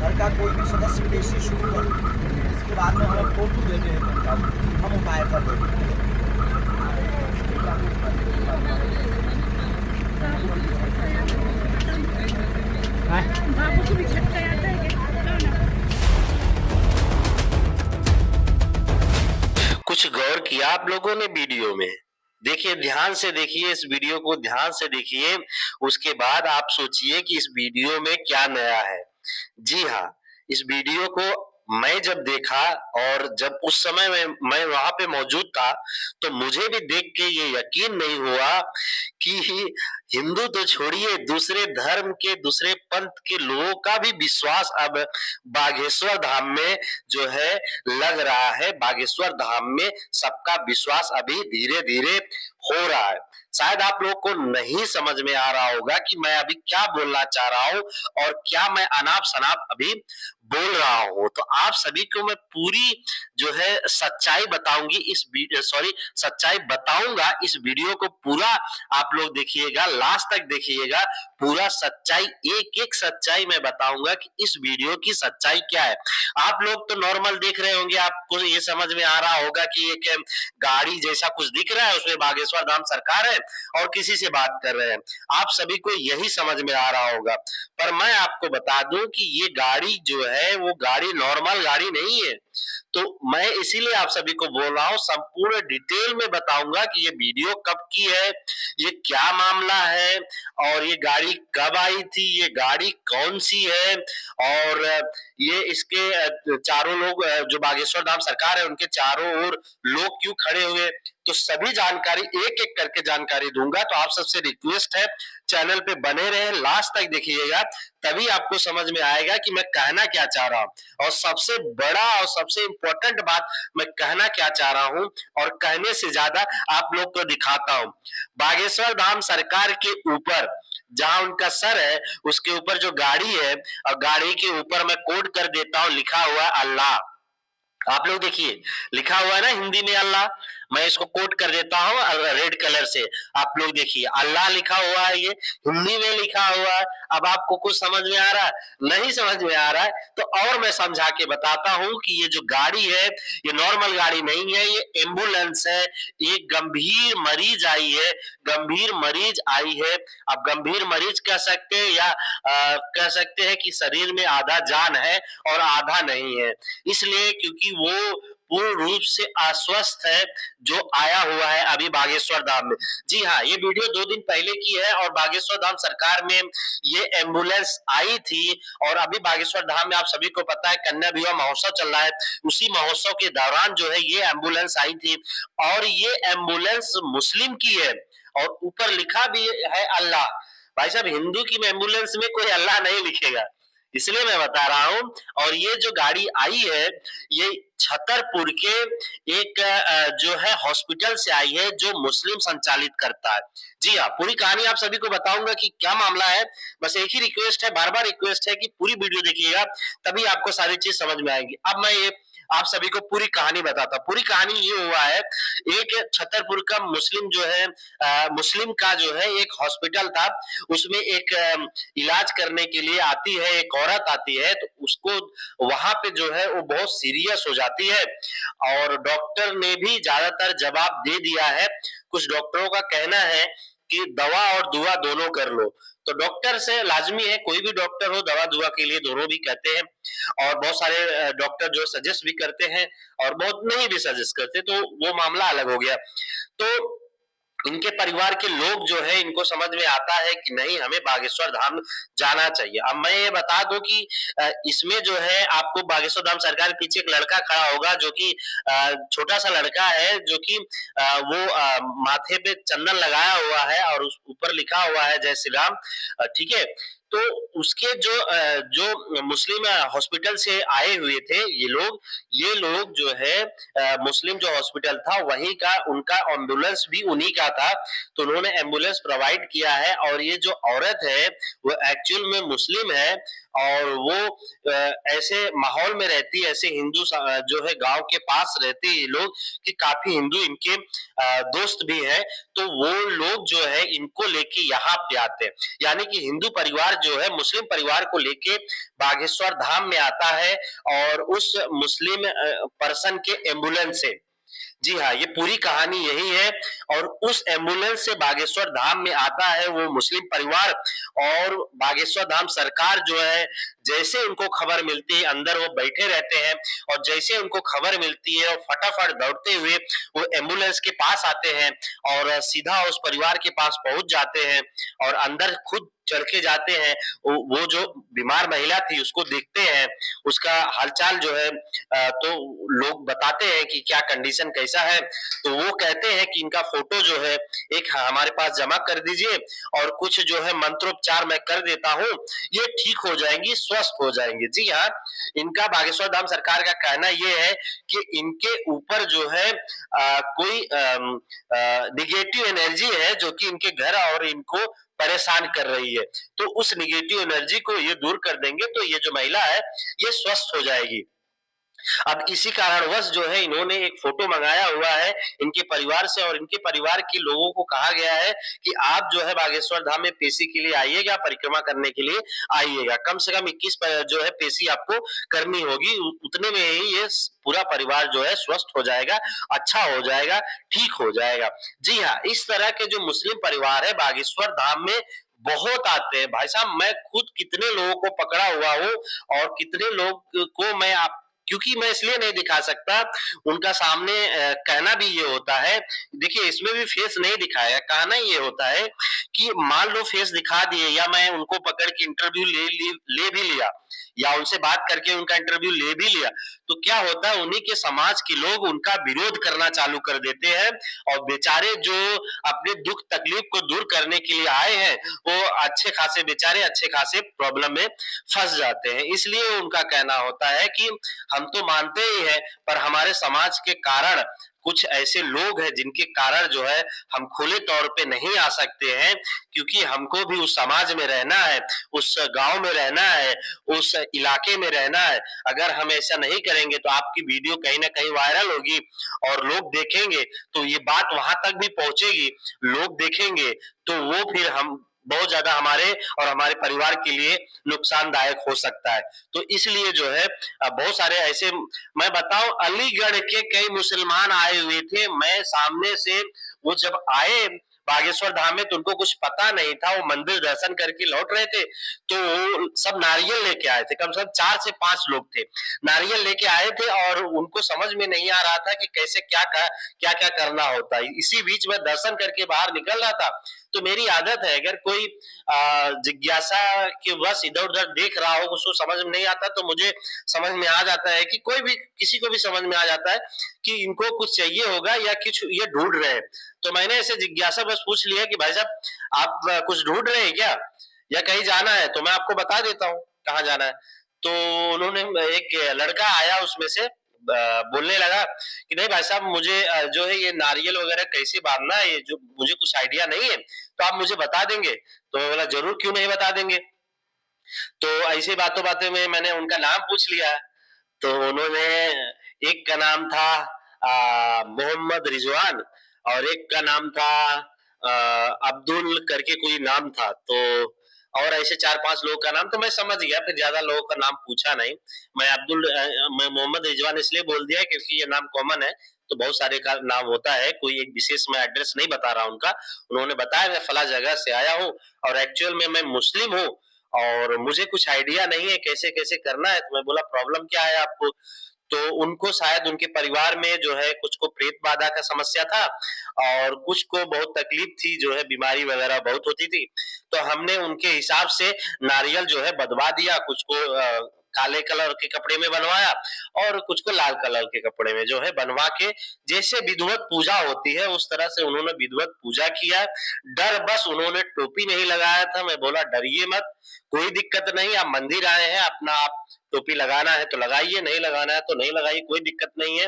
घर का कोई भी सदस्य विदेशी शुरू कर, इसके बाद में हमें फोटो देते हैं उनका, हम उपाय कर देते हैं। बाबू को भी झटका आता है कि कुछ गौर किया आप लोगों ने वीडियो में? देखिए, ध्यान से देखिए, इस वीडियो को ध्यान से देखिए, उसके बाद आप सोचिए कि इस वीडियो में क्या नया है। जी हाँ, इस वीडियो को मैं जब देखा और जब उस समय मैं वहां पे मौजूद था, तो मुझे भी देख के ये यकीन नहीं हुआ कि हिंदू तो छोड़िए, दूसरे धर्म के, दूसरे पंथ के लोगों का भी विश्वास अब बागेश्वर धाम में जो है लग रहा है। बागेश्वर धाम में सबका विश्वास अभी धीरे धीरे हो रहा है। शायद आप लोग को नहीं समझ में आ रहा होगा कि मैं अभी क्या बोलना चाह रहा हूं और क्या मैं अनाप शनाप अभी बोल रहा हूं। तो आप सभी को मैं पूरी जो है सच्चाई बताऊंगी इस सॉरी सच्चाई बताऊंगा। इस वीडियो को पूरा आप लोग देखिएगा, लास्ट तक देखिएगा, पूरा सच्चाई, एक एक सच्चाई मैं बताऊंगा कि इस वीडियो की सच्चाई क्या है। आप लोग तो नॉर्मल देख रहे होंगे, आपको ये समझ में आ रहा होगा कि एक गाड़ी जैसा कुछ दिख रहा है, उसमें बागेश्वर धाम सरकार है और किसी से बात कर रहे हैं। आप सभी को यही समझ में आ रहा होगा, पर मैं आपको बता दूं कि ये गाड़ी जो है वो गाड़ी नॉर्मल गाड़ी नहीं है। तो मैं इसीलिए आप सभी को बोल रहा हूं, संपूर्ण डिटेल में बताऊंगा कि ये वीडियो कब की है, ये क्या मामला है और ये गाड़ी कब आई थी, ये गाड़ी कौन सी है और ये इसके चारों लोग जो बागेश्वर धाम सरकार है उनके चारों ओर लोग क्यों खड़े हुए, तो सभी जानकारी एक एक करके जानकारी दूंगा। तो आप सबसे रिक्वेस्ट है, चैनल पे बने रहे, लास्ट तक देखिएगा, तभी आपको समझ में आएगा कि मैं कहना क्या चाह रहा हूं। और सबसे बड़ा और सबसे इंपॉर्टेंट बात मैं कहना क्या चाह रहा हूं और कहने से ज्यादा आप लोग को दिखाता हूं। बागेश्वर धाम सरकार के ऊपर जहां उनका सर है, उसके ऊपर जो गाड़ी है और गाड़ी के ऊपर मैं कोड कर देता हूं, लिखा हुआ है अल्लाह। आप लोग देखिए, लिखा हुआ है ना हिंदी में अल्लाह, मैं इसको कोट कर देता हूं रेड कलर से। आप लोग देखिए, अल्लाह लिखा हुआ है, ये हिंदी में लिखा हुआ है। अब आपको कुछ समझ में आ रहा है? नहीं समझ में आ रहा है तो और मैं समझा के बताता हूं कि ये जो गाड़ी है ये नॉर्मल गाड़ी नहीं है, ये एम्बुलेंस है। एक गंभीर मरीज आई है, गंभीर मरीज आई है। अब गंभीर मरीज कह सकते हैं या कह सकते हैं कि शरीर में आधा जान है और आधा नहीं है, इसलिए क्योंकि वो पूर्ण रूप से अस्वस्थ है जो आया हुआ है अभी बागेश्वर धाम में। जी हाँ, ये वीडियो 2 दिन पहले की है और बागेश्वर धाम सरकार में ये एम्बुलेंस आई थी। और अभी बागेश्वर धाम में आप सभी को पता है कन्या विवाह महोत्सव चल रहा है, उसी महोत्सव के दौरान जो है ये एम्बुलेंस आई थी और ये एम्बुलेंस मुस्लिम की है और ऊपर लिखा भी है अल्लाह। भाई साहब, हिंदू की एम्बुलेंस में कोई अल्लाह नहीं लिखेगा, इसलिए मैं बता रहा हूं। और ये जो गाड़ी आई है ये छतरपुर के एक जो है हॉस्पिटल से आई है जो मुस्लिम संचालित करता है। जी हाँ, पूरी कहानी आप सभी को बताऊंगा कि क्या मामला है। बस एक ही रिक्वेस्ट है, बार बार रिक्वेस्ट है कि पूरी वीडियो देखिएगा, तभी आपको सारी चीज समझ में आएगी। अब मैं ये आप सभी को पूरी कहानी बताता हूँ। पूरी कहानी ये हुआ है, एक छतरपुर का मुस्लिम जो है मुस्लिम का जो है एक हॉस्पिटल था, उसमें एक इलाज करने के लिए आती है, एक औरत आती है, तो उसको वहां पे जो है वो बहुत सीरियस हो जाती है और डॉक्टर ने भी ज्यादातर जवाब दे दिया है। कुछ डॉक्टरों का कहना है कि दवा और दुआ दोनों कर लो, तो डॉक्टर से लाजमी है, कोई भी डॉक्टर हो दवा दुआ के लिए दोनों भी कहते हैं। और बहुत सारे डॉक्टर जो सजेस्ट भी करते हैं और बहुत नहीं भी सजेस्ट करते, तो वो मामला अलग हो गया। तो इनके परिवार के लोग जो है इनको समझ में आता है कि नहीं, हमें बागेश्वर धाम जाना चाहिए। अब मैं ये बता दूं कि इसमें जो है आपको बागेश्वर धाम सरकार के पीछे एक लड़का खड़ा होगा जो कि छोटा सा लड़का है, जो कि वो माथे पे चंदन लगाया हुआ है और उस ऊपर लिखा हुआ है जय श्री राम। ठीक है, तो उसके जो मुस्लिम हॉस्पिटल से आए हुए थे ये लोग जो है मुस्लिम जो हॉस्पिटल था वहीं का, उनका एम्बुलेंस भी उन्हीं का था, तो उन्होंने एम्बुलेंस प्रोवाइड किया है। और ये जो औरत है वो एक्चुअल में मुस्लिम है और वो ऐसे माहौल में रहती है, ऐसे हिंदू जो है गांव के पास रहते हैं ये लोग कि काफी हिंदू इनके दोस्त भी हैं, तो वो लोग जो है इनको लेके यहाँ पे आते हैं। यानी कि हिंदू परिवार जो है मुस्लिम परिवार को लेके बागेश्वर धाम में आता है और उस मुस्लिम पर्सन के एम्बुलेंस से, जी हाँ, ये पूरी कहानी यही है। और उस एम्बुलेंस से बागेश्वर धाम में आता है वो मुस्लिम परिवार, और बागेश्वर धाम सरकार जो है जैसे उनको खबर मिलती है अंदर वो बैठे रहते हैं, और जैसे उनको खबर मिलती है वो फटाफट दौड़ते हुए वो एम्बुलेंस के पास आते हैं और सीधा उस परिवार के पास पहुंच जाते हैं और अंदर खुद चढ़ के जाते हैं। वो जो बीमार महिला थी उसको देखते हैं, उसका हालचाल जो है तो लोग बताते हैं कि क्या कंडीशन कैसा है, तो वो कहते हैं कि इनका फोटो जो है एक हमारे पास जमा कर दीजिए और कुछ जो है मंत्रोपचार मैं कर देता हूँ, ये ठीक हो जाएंगी, स्वस्थ हो जाएंगे। जी हाँ, इनका बागेश्वर धाम सरकार का कहना ये है कि इनके ऊपर जो है कोई निगेटिव एनर्जी है जो कि इनके घर और इनको परेशान कर रही है, तो उस निगेटिव एनर्जी को ये दूर कर देंगे तो ये जो महिला है ये स्वस्थ हो जाएगी। अब इसी कारणवश जो है इन्होंने एक फोटो मंगाया हुआ है इनके परिवार से, और इनके परिवार के लोगों को कहा गया है कि आप जो है बागेश्वर धाम में पेशी के लिए आइएगा, परिक्रमा करने के लिए आइएगा, कम से कम 21 जो है पेशी आपको करनी होगी, उतने में ही ये पूरा परिवार जो है स्वस्थ हो जाएगा, अच्छा हो जाएगा, ठीक हो जाएगा। जी हाँ, इस तरह के जो मुस्लिम परिवार है बागेश्वर धाम में बहुत आते हैं। भाई साहब, मैं खुद कितने लोगों को पकड़ा हुआ हूँ और कितने लोग को मैं आप, क्योंकि मैं इसलिए नहीं दिखा सकता उनका सामने, कहना भी ये होता है, देखिए इसमें भी फेस नहीं दिखाया, कहना ये होता है कि मान लो फेस दिखा दिए या मैं उनको पकड़ के इंटरव्यू ले भी लिया या उनसे बात करके उनका इंटरव्यू ले भी लिया, तो क्या होता है उन्हीं के समाज के लोग उनका विरोध करना चालू कर देते हैं और बेचारे जो अपने दुख तकलीफ को दूर करने के लिए आए हैं वो अच्छे खासे बेचारे अच्छे खासे प्रॉब्लम में फंस जाते हैं। इसलिए उनका कहना होता है कि हम तो मानते ही हैं पर हमारे समाज के कारण कुछ ऐसे लोग हैं जिनके कारण जो है हम खुले तौर पे नहीं आ सकते हैं, क्योंकि हमको भी उस समाज में रहना है, उस गांव में रहना है, उस इलाके में रहना है। अगर हम ऐसा नहीं करेंगे तो आपकी वीडियो कहीं ना कहीं वायरल होगी और लोग देखेंगे तो ये बात वहां तक भी पहुंचेगी, लोग देखेंगे तो वो फिर हम बहुत ज्यादा हमारे और हमारे परिवार के लिए नुकसानदायक हो सकता है। तो इसलिए जो है बहुत सारे ऐसे, मैं बताऊं अलीगढ़ के कई मुसलमान आए हुए थे, मैं सामने से वो जब आए बागेश्वर धाम में तो उनको कुछ पता नहीं था, वो मंदिर दर्शन करके लौट रहे थे तो वो सब नारियल लेके आए थे, कम से कम 4 से 5 लोग थे, नारियल लेके आए थे और उनको समझ में नहीं आ रहा था कि कैसे क्या क्या करना होता है। इसी बीच में दर्शन करके बाहर निकल रहा था, तो मेरी आदत है अगर कोई जिज्ञासा के वश इधर उधर देख रहा हो, उसको समझ में नहीं आता तो मुझे समझ में आ जाता है कि कोई भी किसी को भी समझ में आ जाता है कि इनको कुछ चाहिए होगा या कुछ ये ढूंढ रहे हैं। तो मैंने ऐसे जिज्ञासा बस पूछ लिया कि भाई साहब आप कुछ ढूंढ रहे हैं क्या या कहीं जाना है, तो मैं आपको बता देता हूँ कहाँ जाना है। तो उन्होंने, एक लड़का आया उसमें से बोलने लगा कि नहीं भाई साहब मुझे जो है ये नारियल वगैरह कैसे बांधना है, ये जो मुझे कुछ आइडिया नहीं है, तो आप मुझे बता देंगे। तो मैं बोला जरूर, क्यों नहीं बता देंगे। तो ऐसी बातों बातों में मैंने उनका नाम पूछ लिया, तो उन्होंने, एक का नाम था मोहम्मद रिजवान और एक का नाम था अब्दुल करके कोई नाम था, तो और ऐसे 4-5 लोगों का नाम, तो मैं समझ गया, फिर ज्यादा लोगों का नाम पूछा नहीं। मैं मोहम्मद रिजवान इसलिए बोल दिया क्योंकि ये नाम कॉमन है, तो बहुत सारे का नाम होता है, कोई एक विशेष मैं एड्रेस नहीं बता रहा उनका। उन्होंने बताया मैं फला जगह से आया हूँ और एक्चुअल में मैं मुस्लिम हूँ और मुझे कुछ आइडिया नहीं है कैसे कैसे करना है। तो मैं बोला प्रॉब्लम क्या है आपको, तो उनको शायद उनके परिवार में जो है कुछ को प्रेत बाधा का समस्या था और कुछ को बहुत तकलीफ थी, जो है बीमारी वगैरह बहुत होती थी, तो हमने उनके हिसाब से नारियल जो है बंधवा दिया, कुछ को काले कलर के कपड़े में बनवाया और कुछ को लाल कलर के कपड़े में जो है बनवा के, जैसे विधिवत पूजा होती है उस तरह से उन्होंने विधिवत पूजा किया। डर बस उन्होंने टोपी नहीं लगाया था। मैं बोला डरिए मत, कोई दिक्कत नहीं, आप मंदिर आए हैं, अपना आप टोपी लगाना है तो लगाइए, नहीं लगाना है तो नहीं लगाइए, कोई दिक्कत नहीं है।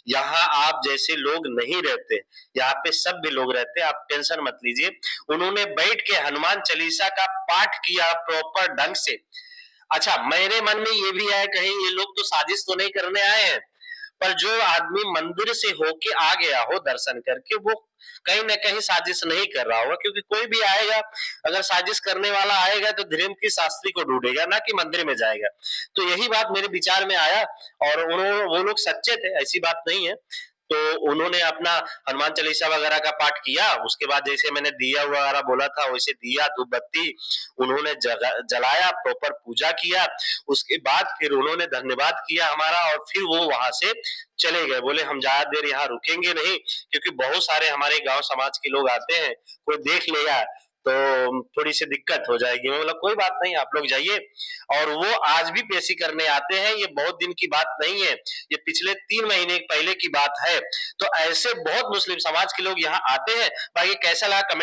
यहाँ आप जैसे लोग नहीं रहते, यहाँ पे सब भी लोग रहते हैं, आप टेंशन मत लीजिए। उन्होंने बैठ के हनुमान चालीसा का पाठ किया प्रॉपर ढंग से। अच्छा, मेरे मन में ये भी आया कहीं ये लोग तो साजिश तो नहीं करने आए हैं, पर जो आदमी मंदिर से होके आ गया हो दर्शन करके, वो कहीं ना कहीं साजिश नहीं कर रहा होगा, क्योंकि कोई भी आएगा, अगर साजिश करने वाला आएगा तो धीरेन्द्र की शास्त्री को ढूंढेगा, ना कि मंदिर में जाएगा। तो यही बात मेरे विचार में आया, और उन्होंने, वो लोग सच्चे थे, ऐसी बात नहीं है। तो उन्होंने अपना हनुमान चालीसा वगैरह का पाठ किया, उसके बाद जैसे मैंने दिया वगैरह बोला था वैसे दिया धूप बत्ती उन्होंने जलाया, प्रॉपर पूजा किया, उसके बाद फिर उन्होंने धन्यवाद किया हमारा, और फिर वो वहां से चले गए। बोले हम ज्यादा देर यहाँ रुकेंगे नहीं, क्योंकि बहुत सारे हमारे गांव समाज के लोग आते हैं, कोई देख लेगा तो थोड़ी सी दिक्कत हो जाएगी। मैं बोला कोई बात नहीं, आप लोग जाइए। और वो आज भी पेशी करने आते हैं, ये बहुत दिन की बात नहीं है, ये पिछले 3 महीने पहले की बात है। तो ऐसे बहुत मुस्लिम समाज के लोग यहाँ आते हैं। बाकी कैसा लगा कमेंट